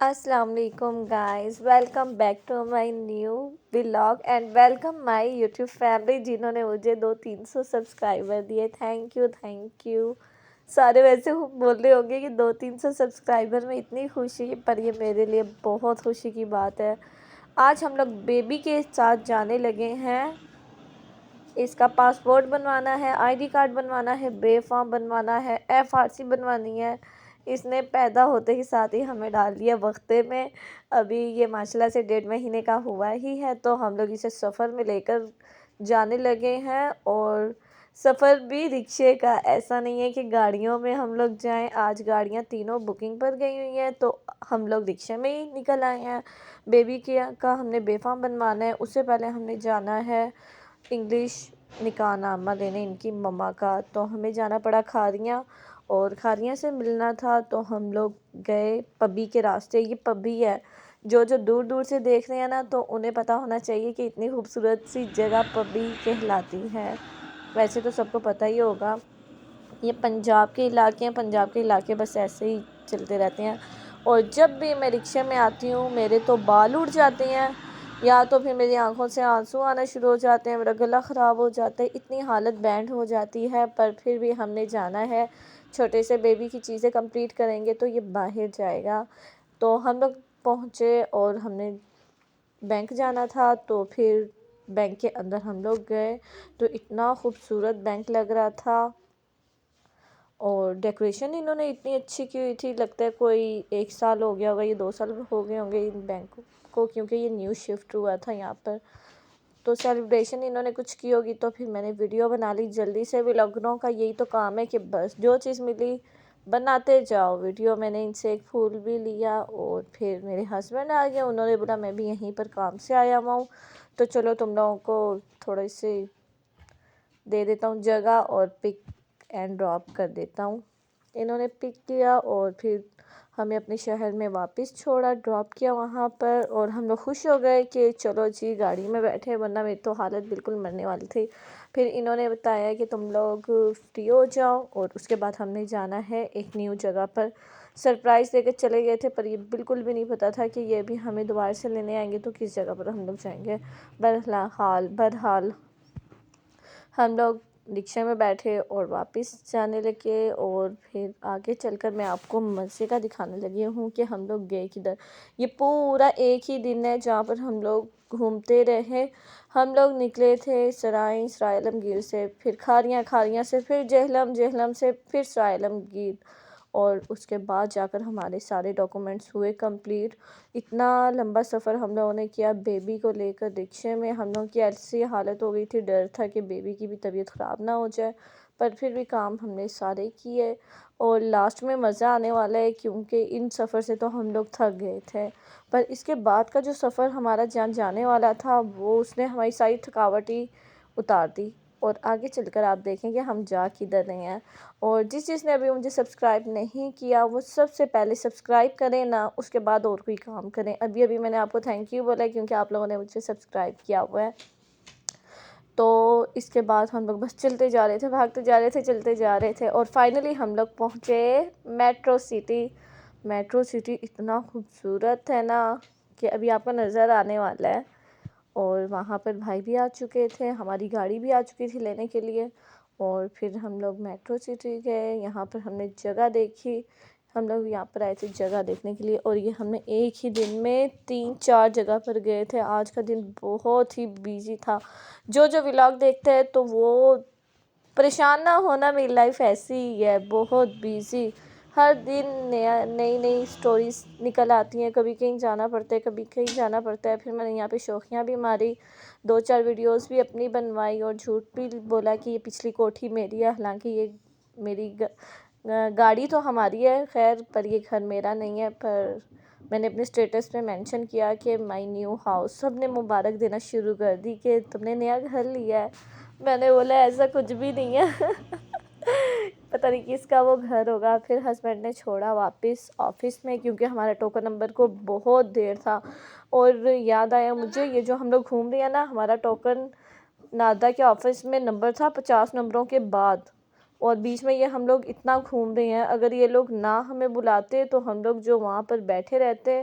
السلام علیکم guys, welcome back to my new vlog and welcome my YouTube family جنہوں نے مجھے 200-300 سبسکرائبر دیے. Thank you. سارے ویسے بول رہے ہوں گے کہ 200-300 سبسکرائبر میں اتنی خوشی، پر یہ میرے لیے بہت خوشی کی بات ہے. آج ہم لوگ بیبی کے ساتھ جانے لگے ہیں. اس کا پاسپورٹ بنوانا ہے، آئی ڈی کارڈ بنوانا ہے، بے فارم بنوانا ہے، ایف آر سی بنوانی ہے. اس نے پیدا ہوتے ہی ساتھ ہی ہمیں ڈال دیا وقتے میں. ابھی یہ ماشاءاللہ سے 1.5 مہینے کا ہوا ہی ہے، تو ہم لوگ اسے سفر میں لے کر جانے لگے ہیں. اور سفر بھی رکشے کا، ایسا نہیں ہے کہ گاڑیوں میں ہم لوگ جائیں. آج گاڑیاں تینوں بکنگ پر گئی ہوئی ہیں، تو ہم لوگ رکشے میں ہی نکل آئے ہیں. بیبی کا ہم نے بے فارم بنوانا ہے. اس سے پہلے ہم نے جانا ہے انگلش نکاح نامہ لینے ان کی مما کا، تو ہمیں جانا پڑا کھاریاں، اور کھاریاں سے ملنا تھا. تو ہم لوگ گئے پبی کے راستے. یہ پبی ہے، جو دور دور سے دیکھ رہے ہیں نا، تو انہیں پتہ ہونا چاہیے کہ اتنی خوبصورت سی جگہ پبی کہلاتی ہے. ویسے تو سب کو پتہ ہی ہوگا. یہ پنجاب کے علاقے ہیں. پنجاب کے علاقے بس ایسے ہی چلتے رہتے ہیں. اور جب بھی میں رکشے میں آتی ہوں میرے تو بال اڑ جاتے ہیں، یا تو پھر میری آنکھوں سے آنسو آنا شروع ہو جاتے ہیں، میرا گلا خراب ہو جاتا ہے، اتنی حالت بینڈ ہو جاتی ہے. پر پھر بھی ہم نے جانا ہے. چھوٹے سے بیبی کی چیزیں کمپلیٹ کریں گے تو یہ باہر جائے گا. تو ہم لوگ پہنچے اور ہم نے بینک جانا تھا، تو پھر بینک کے اندر ہم لوگ گئے. تو اتنا خوبصورت بینک لگ رہا تھا، اور ڈیکوریشن انہوں نے اتنی اچھی کی ہوئی تھی. لگتا ہے کوئی 1 سال ہو گیا ہوگا، یہ 2 سال ہو گئے ہوں گے ان بینک کو، کیونکہ یہ نیو شفٹ ہوا تھا یہاں پر. تو سیلیبریشن انہوں نے کچھ کی ہوگی، تو پھر میں نے ویڈیو بنا لی جلدی سے. ولاگروں کا یہی تو کام ہے کہ بس جو چیز ملی بناتے جاؤ ویڈیو. میں نے ان سے ایک پھول بھی لیا، اور پھر میرے ہسبینڈ آ گئے. انہوں نے بولا میں بھی یہیں پر کام سے آیا ہوا ہوں، تو چلو تم لوگوں کو تھوڑے سے دے دیتا ہوں جگہ، اور پک اینڈ ڈراپ کر دیتا ہوں. انہوں نے پک کیا اور پھر ہمیں اپنے شہر میں واپس چھوڑا، ڈراپ کیا وہاں پر. اور ہم لوگ خوش ہو گئے کہ چلو جی گاڑی میں بیٹھے، ورنہ میری تو حالت بالکل مرنے والی تھی. پھر انہوں نے بتایا کہ تم لوگ فری ہو جاؤ، اور اس کے بعد ہم نے جانا ہے ایک نیو جگہ پر. سرپرائز دے کے چلے گئے تھے، پر یہ بالکل بھی نہیں پتہ تھا کہ یہ بھی ہمیں دوبارہ سے لینے آئیں گے، تو کس جگہ پر ہم لوگ جائیں گے. بہرحال ہم لوگ رکشے میں بیٹھے اور واپس جانے لگے. اور پھر آگے چل کر میں آپ کو مزے کا دکھانے لگی ہوں کہ ہم لوگ گئے کدھر. یہ پورا ایک ہی دن ہے جہاں پر ہم لوگ گھومتے رہے. ہم لوگ نکلے تھے سرائیں عالمگیر سے، پھر کھاریاں سے، پھر جہلم سے، پھر سرائے عالمگیر. اور اس کے بعد جا کر ہمارے سارے ڈاکومنٹس ہوئے کمپلیٹ. اتنا لمبا سفر ہم لوگوں نے کیا بیبی کو لے کر رکشے میں. ہم لوگوں کی ایسی حالت ہو گئی تھی، ڈر تھا کہ بیبی کی بھی طبیعت خراب نہ ہو جائے. پر پھر بھی کام ہم نے سارے کیے، اور لاسٹ میں مزہ آنے والا ہے، کیونکہ ان سفر سے تو ہم لوگ تھک گئے تھے. پر اس کے بعد کا جو سفر ہمارا جہاں جانے والا تھا، وہ اس نے ہماری ساری تھکاوٹ ہی اتار دی. اور آگے چل کر آپ دیکھیں کہ ہم جا کدھر رہے ہیں. اور جس نے ابھی مجھے سبسکرائب نہیں کیا، وہ سب سے پہلے سبسکرائب کریں نا، اس کے بعد اور کوئی کام کریں. ابھی میں نے آپ کو تھینک یو بولا ہے، کیونکہ آپ لوگوں نے مجھے سبسکرائب کیا ہوا ہے. تو اس کے بعد ہم لوگ بس چلتے جا رہے تھے، بھاگتے جا رہے تھے، چلتے جا رہے تھے. اور فائنلی ہم لوگ پہنچے میٹرو سٹی. میٹرو سٹی اتنا خوبصورت ہے نا کہ ابھی آپ کو نظر آنے والا ہے. اور وہاں پر بھائی بھی آ چکے تھے، ہماری گاڑی بھی آ چکی تھی لینے کے لیے. اور پھر ہم لوگ میٹرو سٹی گئے. یہاں پر ہم نے جگہ دیکھی. ہم لوگ یہاں پر آئے تھے جگہ دیکھنے کے لیے، اور یہ ہم نے ایک ہی دن میں 3-4 جگہ پر گئے تھے. آج کا دن بہت ہی بیزی تھا. جو ولاگ دیکھتے ہیں تو وہ پریشان نہ ہونا، میری لائف ایسی ہی ہے، بہت بیزی. ہر دن نئی سٹوریز نکل آتی ہیں. کبھی کہیں جانا پڑتا ہے، کبھی کہیں جانا پڑتا ہے. پھر میں نے یہاں پہ شوخیاں بھی ماری، 2-4 ویڈیوز بھی اپنی بنوائی، اور جھوٹ بھی بولا کہ یہ پچھلی کوٹھی میری ہے. حالانکہ یہ میری گاڑی تو ہماری ہے خیر، پر یہ گھر میرا نہیں ہے. پر میں نے اپنے اسٹیٹس پہ مینشن کیا کہ مائی نیو ہاؤس. سب نے مبارک دینا شروع کر دی کہ تم نے نیا گھر لیا ہے. میں نے بولا ایسا کچھ بھی نہیں ہے. پتہ نہیں کس کا وہ گھر ہوگا. پھر ہسبینڈ نے چھوڑا واپس آفس میں، کیونکہ ہمارا ٹوکن نمبر کو بہت دیر تھا. اور یاد آیا مجھے، یہ جو ہم لوگ گھوم رہے ہیں نا، ہمارا ٹوکن نادا کے آفس میں نمبر تھا 50 نمبروں کے بعد. اور بیچ میں یہ ہم لوگ اتنا گھوم رہے ہیں، اگر یہ لوگ نہ ہمیں بلاتے تو ہم لوگ جو وہاں پر بیٹھے رہتے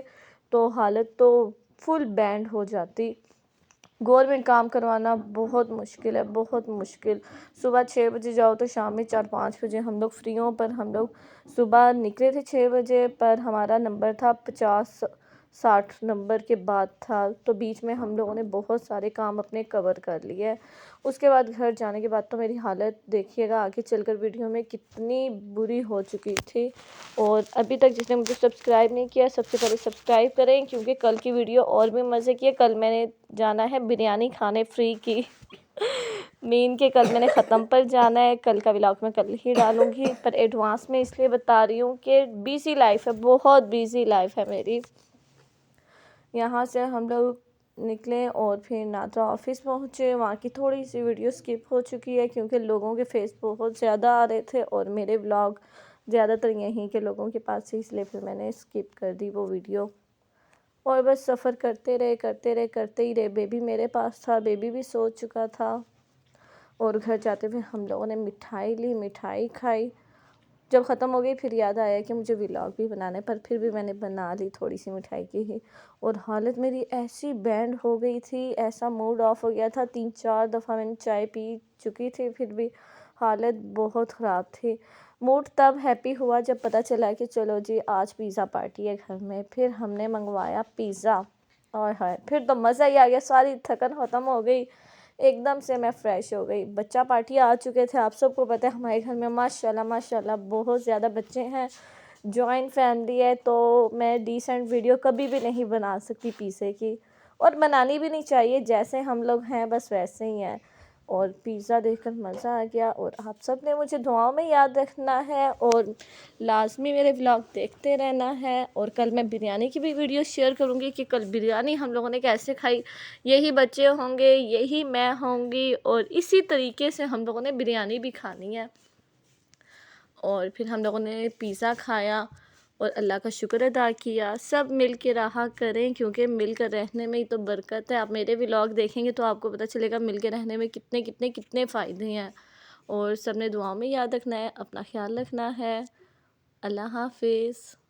تو حالت تو فل بینڈ ہو جاتی۔ گورنمنٹ کام کروانا بہت مشکل ہے، بہت مشکل۔ صبح 6 بجے جاؤ تو شام میں 4-5 بجے ہم لوگ فری ہوں، پر ہم لوگ صبح نکلے تھے 6 بجے، پر ہمارا نمبر تھا 50-60 نمبر کے بعد تھا، تو بیچ میں ہم لوگوں نے بہت سارے کام اپنے کور کر لیے۔ اس کے بعد گھر جانے کے بعد تو میری حالت دیکھیے گا آگے چل کر ویڈیو میں کتنی بری ہو چکی تھی۔ اور ابھی تک جس نے مجھے سبسکرائب نہیں کیا، سب سے پہلے سبسکرائب کریں، کیونکہ کل کی ویڈیو اور بھی مزے کی ہے۔ کل میں نے جانا ہے بریانی کھانے فری کی مین کے کل میں نے ختم پر جانا ہے، کل کا ولاگ میں کل ہی ڈالوں گی، پر ایڈوانس میں اس لیے بتا رہی ہوں کہ بیزی لائف ہے، بہت بیزی لائف ہے میری۔ یہاں سے ہم لوگ نکلے اور پھر ناظرہ آفس پہنچے، وہاں کی تھوڑی سی ویڈیو سکپ ہو چکی ہے کیونکہ لوگوں کے فیس بہت زیادہ آ رہے تھے اور میرے ولاگ زیادہ تر یہیں کے لوگوں کے پاس سے، اس لیے پھر میں نے سکپ کر دی وہ ویڈیو۔ اور بس سفر کرتے ہی رہے۔ بیبی میرے پاس تھا، بیبی بھی سو چکا تھا، اور گھر جاتے ہوئے ہم لوگوں نے مٹھائی لی، مٹھائی کھائی۔ جب ختم ہو گئی پھر یاد آیا کہ مجھے ولاگ بھی بنانا ہے، پر پھر بھی میں نے بنا لی تھوڑی سی مٹھائی کی ہی، اور حالت میری ایسی بینڈ ہو گئی تھی، ایسا موڈ آف ہو گیا تھا۔ 3-4 دفعہ میں نے چائے پی چکی تھی، پھر بھی حالت بہت خراب تھی۔ موڈ تب ہیپی ہوا جب پتہ چلا کہ چلو جی آج پیزا پارٹی ہے گھر میں، پھر ہم نے منگوایا پیزا، اور پھر تو مزہ ہی آ گیا، ساری تھکن ختم ہو گئی، ایک دم سے میں فریش ہو گئی۔ بچہ پارٹی آ چکے تھے، آپ سب کو پتہ ہے ہمارے گھر میں ماشاءاللہ بہت زیادہ بچے ہیں، جوائنٹ فیملی ہے، تو میں ڈیسنٹ ویڈیو کبھی بھی نہیں بنا سکتی پیزے کی، اور بنانی بھی نہیں چاہیے، جیسے ہم لوگ ہیں بس ویسے ہی ہیں۔ اور پیزا دیکھ کر مزہ آ گیا، اور آپ سب نے مجھے دعاؤں میں یاد رکھنا ہے، اور لازمی میرے ولاگ دیکھتے رہنا ہے۔ اور کل میں بریانی کی بھی ویڈیو شیئر کروں گی کہ کل بریانی ہم لوگوں نے کیسے کھائی، یہی بچے ہوں گے، یہی میں ہوں گی، اور اسی طریقے سے ہم لوگوں نے بریانی بھی کھانی ہے۔ اور پھر ہم لوگوں نے پیزا کھایا اور اللہ کا شکر ادا کیا۔ سب مل کے رہا کریں، کیونکہ مل کر رہنے میں ہی تو برکت ہے۔ آپ میرے ولاگ دیکھیں گے تو آپ کو پتہ چلے گا مل کے رہنے میں کتنے فائدے ہیں، اور سب نے دعاؤں میں یاد رکھنا ہے، اپنا خیال رکھنا ہے۔ اللہ حافظ۔